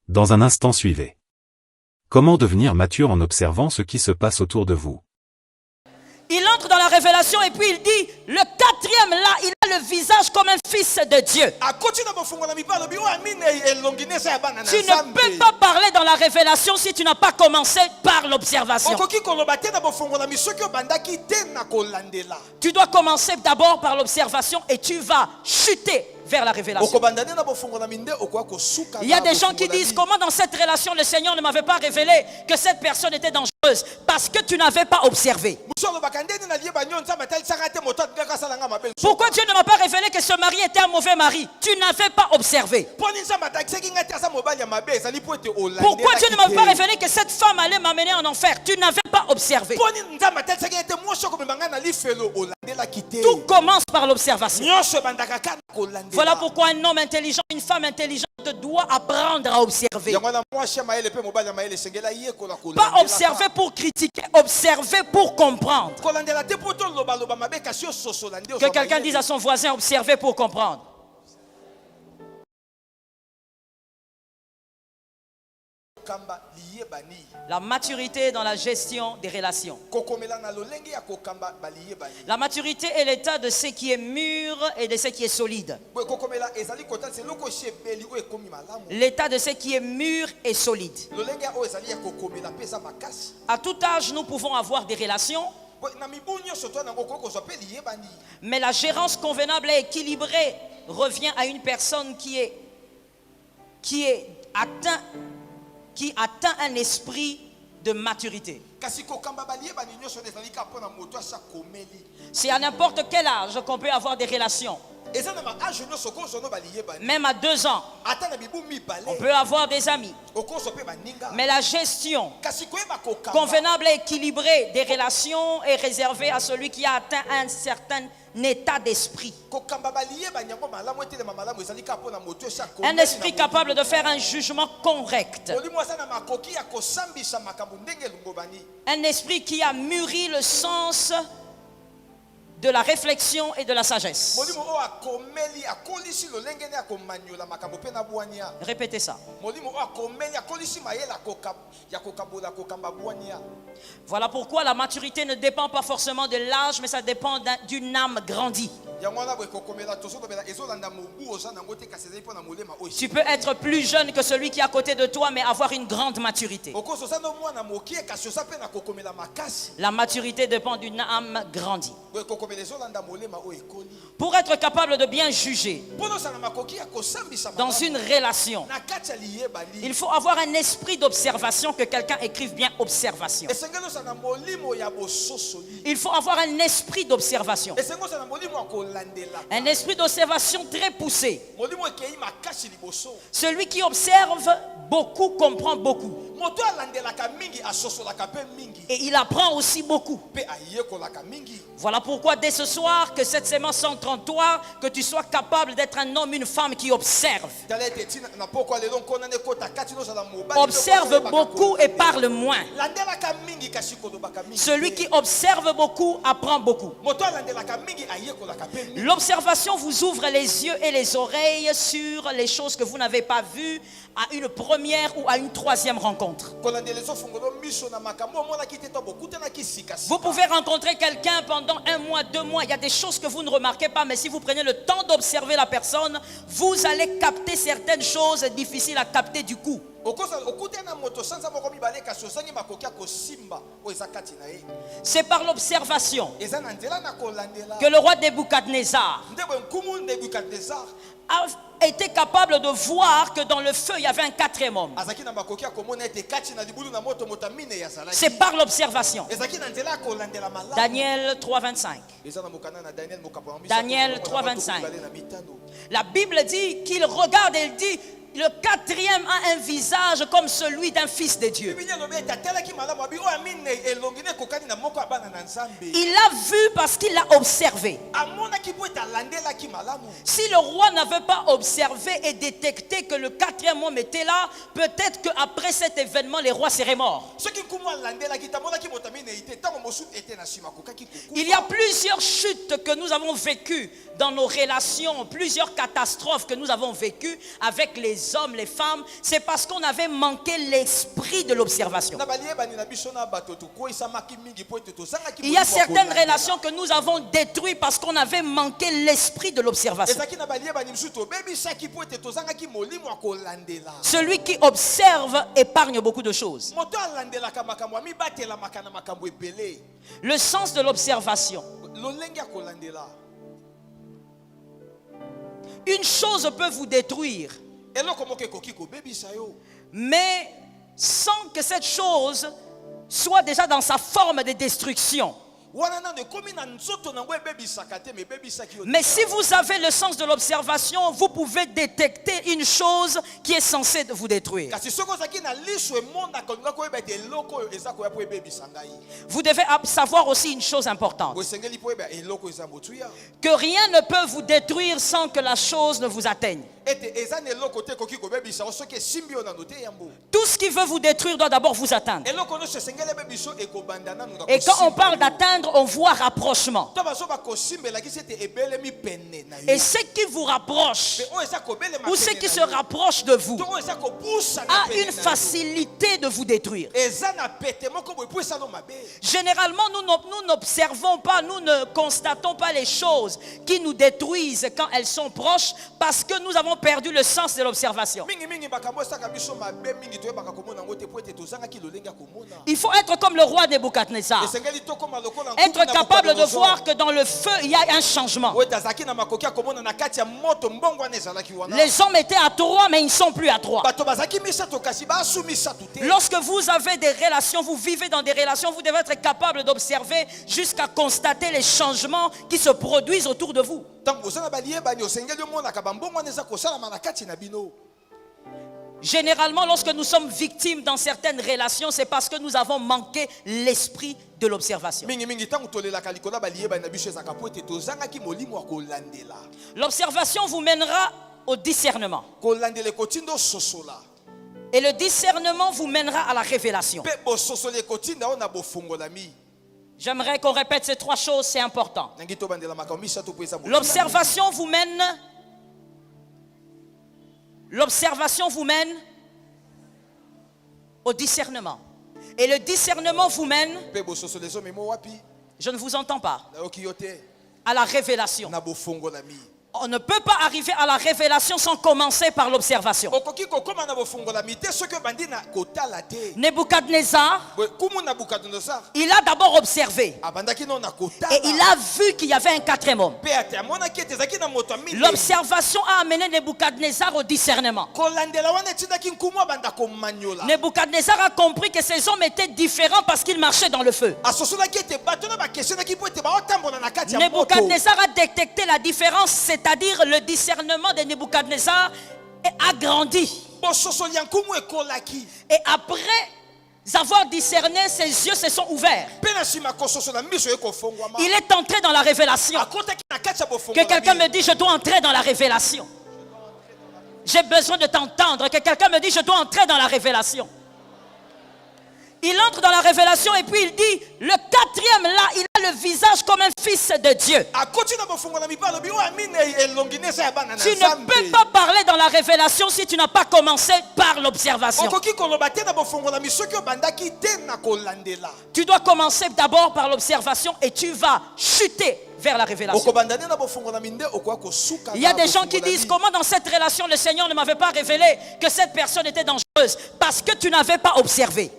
Dans un instant suivez. Comment devenir mature en observant ce qui se passe autour de vous? Il entre dans la révélation et puis il dit, le quatrième là, il a le visage comme un fils de Dieu. Tu ne peux pas parler dans la révélation si tu n'as pas commencé par l'observation. Tu dois commencer d'abord par l'observation et tu vas chuter vers la révélation. Il y a des gens qui disent, comment dans cette relation le Seigneur ne m'avait pas révélé que cette personne était dangereuse? Parce que tu n'avais pas observé. Pourquoi Dieu ne m'a pas révélé que ce mari était un mauvais mari? Tu n'avais pas observé. Pourquoi Dieu ne m'a pas révélé que cette femme allait m'amener en enfer? Tu n'avais pas observé. Tout commence par l'observation. Voilà pourquoi un homme intelligent, une femme intelligente doit apprendre à observer. Pas observer pour critiquer, observer pour comprendre. Que quelqu'un dise à son voisin, observer pour comprendre. La maturité dans la gestion des relations. La maturité est l'état de ce qui est mûr et de ce qui est solide. L'état de ce qui est mûr et solide. À tout âge, nous pouvons avoir des relations. Mais la gérance convenable et équilibrée revient à une personne qui atteint un esprit de maturité. C'est à n'importe quel âge qu'on peut avoir des relations. Même à 2 ans, on peut avoir des amis. Mais la gestion convenable et équilibrée des relations est réservée à celui qui a atteint un certain état d'esprit. Un esprit capable de faire un jugement correct. Un esprit qui a mûri le sens de la réflexion et de la sagesse. Répétez ça. Voilà pourquoi la maturité ne dépend pas forcément de l'âge, mais ça dépend d'une âme grandie. Tu peux être plus jeune que celui qui est à côté de toi, mais avoir une grande maturité. La maturité dépend d'une âme grandie. Pour être capable de bien juger dans une relation, il faut avoir un esprit d'observation, que quelqu'un écrive bien observation. Il faut avoir un esprit d'observation. Un esprit d'observation très poussé. Celui qui observe beaucoup comprend beaucoup. Et il apprend aussi beaucoup. Voilà pourquoi dès ce soir, que cette sémence entre en toi, que tu sois capable d'être un homme, une femme qui observe. Observe beaucoup et parle moins. Celui qui observe beaucoup apprend beaucoup. L'observation vous ouvre les yeux et les oreilles sur les choses que vous n'avez pas vues à une première ou à une troisième rencontre. Vous pouvez rencontrer quelqu'un pendant 1 mois, 2 mois. Il y a des choses que vous ne remarquez pas, mais si vous prenez le temps d'observer la personne, vous allez capter certaines choses difficiles à capter du coup. C'est par l'observation que le roi Nebuchadnezzar a été capable de voir que dans le feu il y avait un 4e homme. C'est par l'observation. Daniel 3,25. Daniel 3,25. La Bible dit qu'il regarde et il dit: le 4e a un visage comme celui d'un fils de Dieu. Il a vu parce qu'il a observé. Si le roi n'avait pas observé et détecté que le 4e homme était là, peut-être qu'après cet événement, les rois seraient morts. Il y a plusieurs chutes que nous avons vécues dans nos relations, plusieurs catastrophes que nous avons vécues avec les les hommes, les femmes, c'est parce qu'on avait manqué l'esprit de l'observation. Il y a certaines relations que nous avons détruites parce qu'on avait manqué l'esprit de l'observation. Celui qui observe épargne beaucoup de choses. Le sens de l'observation. Une chose peut vous détruire, mais sans que cette chose soit déjà dans sa forme de destruction. Mais si vous avez le sens de l'observation, vous pouvez détecter une chose qui est censée vous détruire. Vous devez savoir aussi une chose importante. Que rien ne peut vous détruire sans que la chose ne vous atteigne. Tout ce qui veut vous détruire doit d'abord vous atteindre. Et quand on parle d'atteindre, on voit rapprochement. Et ce qui vous rapproche, ou ce qui se rapproche de vous, a une facilité de vous détruire. Généralement, nous n'observons pas, nous ne constatons pas les choses qui nous détruisent quand elles sont proches, parce que nous avons perdu le sens de l'observation. Il faut être comme le roi Nebuchadnezzar. Être capable de voir que dans le feu, il y a un changement. Les hommes étaient à 3, mais ils ne sont plus à 3. Lorsque vous avez des relations, vous vivez dans des relations, vous devez être capable d'observer jusqu'à constater les changements qui se produisent autour de vous. Généralement, lorsque nous sommes victimes dans certaines relations, c'est parce que nous avons manqué l'esprit de l'observation. L'observation vous mènera au discernement. Et le discernement vous mènera à la révélation. J'aimerais qu'on répète ces 3 choses, c'est important. L'observation vous mène... L'observation vous mène au discernement. Et le discernement vous mène... Je ne vous entends pas. À la révélation. On ne peut pas arriver à la révélation sans commencer par l'observation. Nebuchadnezzar, il a d'abord observé. Et il a vu qu'il y avait un 4e homme. L'observation a amené Nebuchadnezzar au discernement. Nebuchadnezzar a compris que ces hommes étaient différents parce qu'ils marchaient dans le feu. Nebuchadnezzar a détecté la différence, c'est-à-dire le discernement de Nebuchadnezzar a grandi. Et après avoir discerné, ses yeux se sont ouverts. Il est entré dans la révélation. Que quelqu'un me dise, je dois entrer dans la révélation. J'ai besoin de t'entendre. Que quelqu'un me dise, je dois entrer dans la révélation. Il entre dans la révélation et puis il dit, le 4e là, il a le visage comme un fils de Dieu. Tu ne peux pas parler dans la révélation si tu n'as pas commencé par l'observation. Tu dois commencer d'abord par l'observation et tu vas chuter vers la révélation. Il y a des gens qui disent, comment dans cette relation le Seigneur ne m'avait pas révélé que cette personne était dangereuse? Parce que tu n'avais pas observé.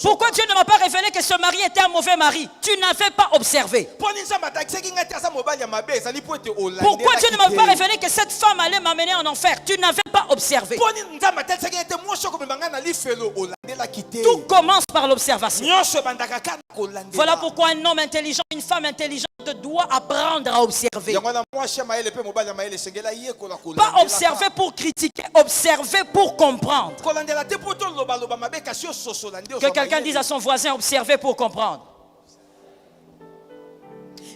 Pourquoi Dieu ne m'a pas révélé que ce mari était un mauvais mari? Tu n'avais pas observé. Pourquoi Dieu ne m'a pas révélé que cette femme allait m'amener en enfer? Tu n'avais pas observé. Tout commence par l'observation. Voilà pourquoi un homme intelligent, une femme intelligente doit apprendre à observer. Pas observer pour critiquer, observer pour comprendre. Que quelqu'un dise à son voisin, observer pour comprendre.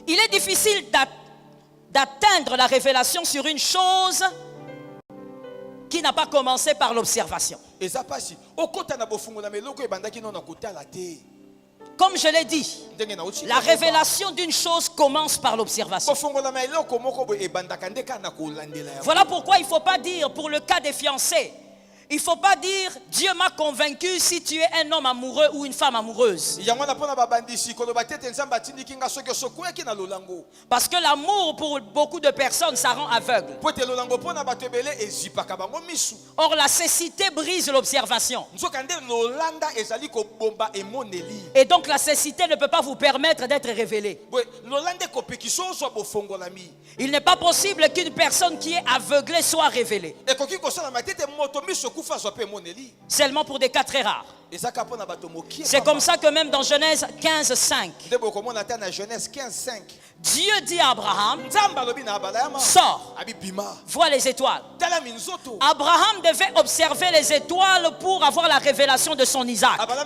Il est difficile d'atteindre la révélation sur une chose qui n'a pas commencé par l'observation. Comme je l'ai dit, la révélation d'une chose commence par l'observation. Voilà pourquoi il ne faut pas dire, pour le cas des fiancés, il ne faut pas dire Dieu m'a convaincu si tu es un homme amoureux ou une femme amoureuse. Parce que l'amour pour beaucoup de personnes, ça rend aveugle. Or la cécité brise l'observation. Et donc la cécité ne peut pas vous permettre d'être révélé. Il n'est pas possible qu'une personne qui est aveuglée soit révélée. Seulement pour des cas très rares. C'est comme ça que même dans Genèse 15:5, Dieu dit à Abraham, sors, vois les étoiles. Abraham devait observer les étoiles pour avoir la révélation de son Isaac. Abraham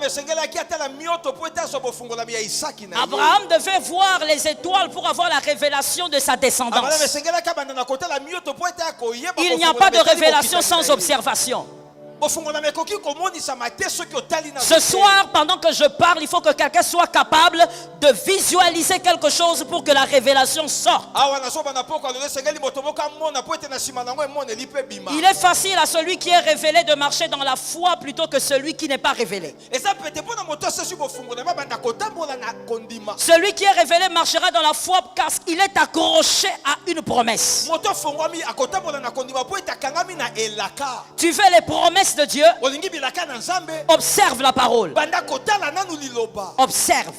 devait voir les étoiles pour avoir la révélation de sa descendance. Il n'y a pas de révélation sans observation. Ce soir, pendant que je parle, il faut que quelqu'un soit capable de visualiser quelque chose pour que la révélation sorte. Il est facile à celui qui est révélé de marcher dans la foi plutôt que celui qui n'est pas révélé. Celui qui est révélé marchera dans la foi car il est accroché à une promesse. Tu veux les promesses de Dieu? Observe la parole. Observe.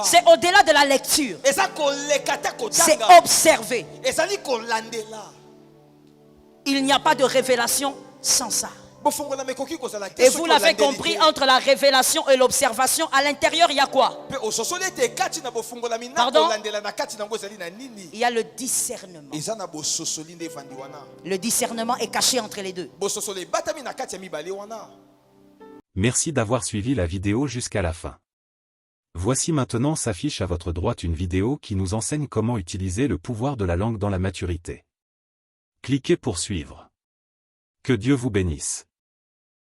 C'est au-delà de la lecture. C'est observer. Il n'y a pas de révélation sans ça. Et vous l'avez compris, entre la révélation et l'observation, à l'intérieur, il y a quoi? Pardon? Il y a le discernement. Le discernement est caché entre les deux. Merci d'avoir suivi la vidéo jusqu'à la fin. Voici maintenant s'affiche à votre droite une vidéo qui nous enseigne comment utiliser le pouvoir de la langue dans la maturité. Cliquez pour suivre. Que Dieu vous bénisse.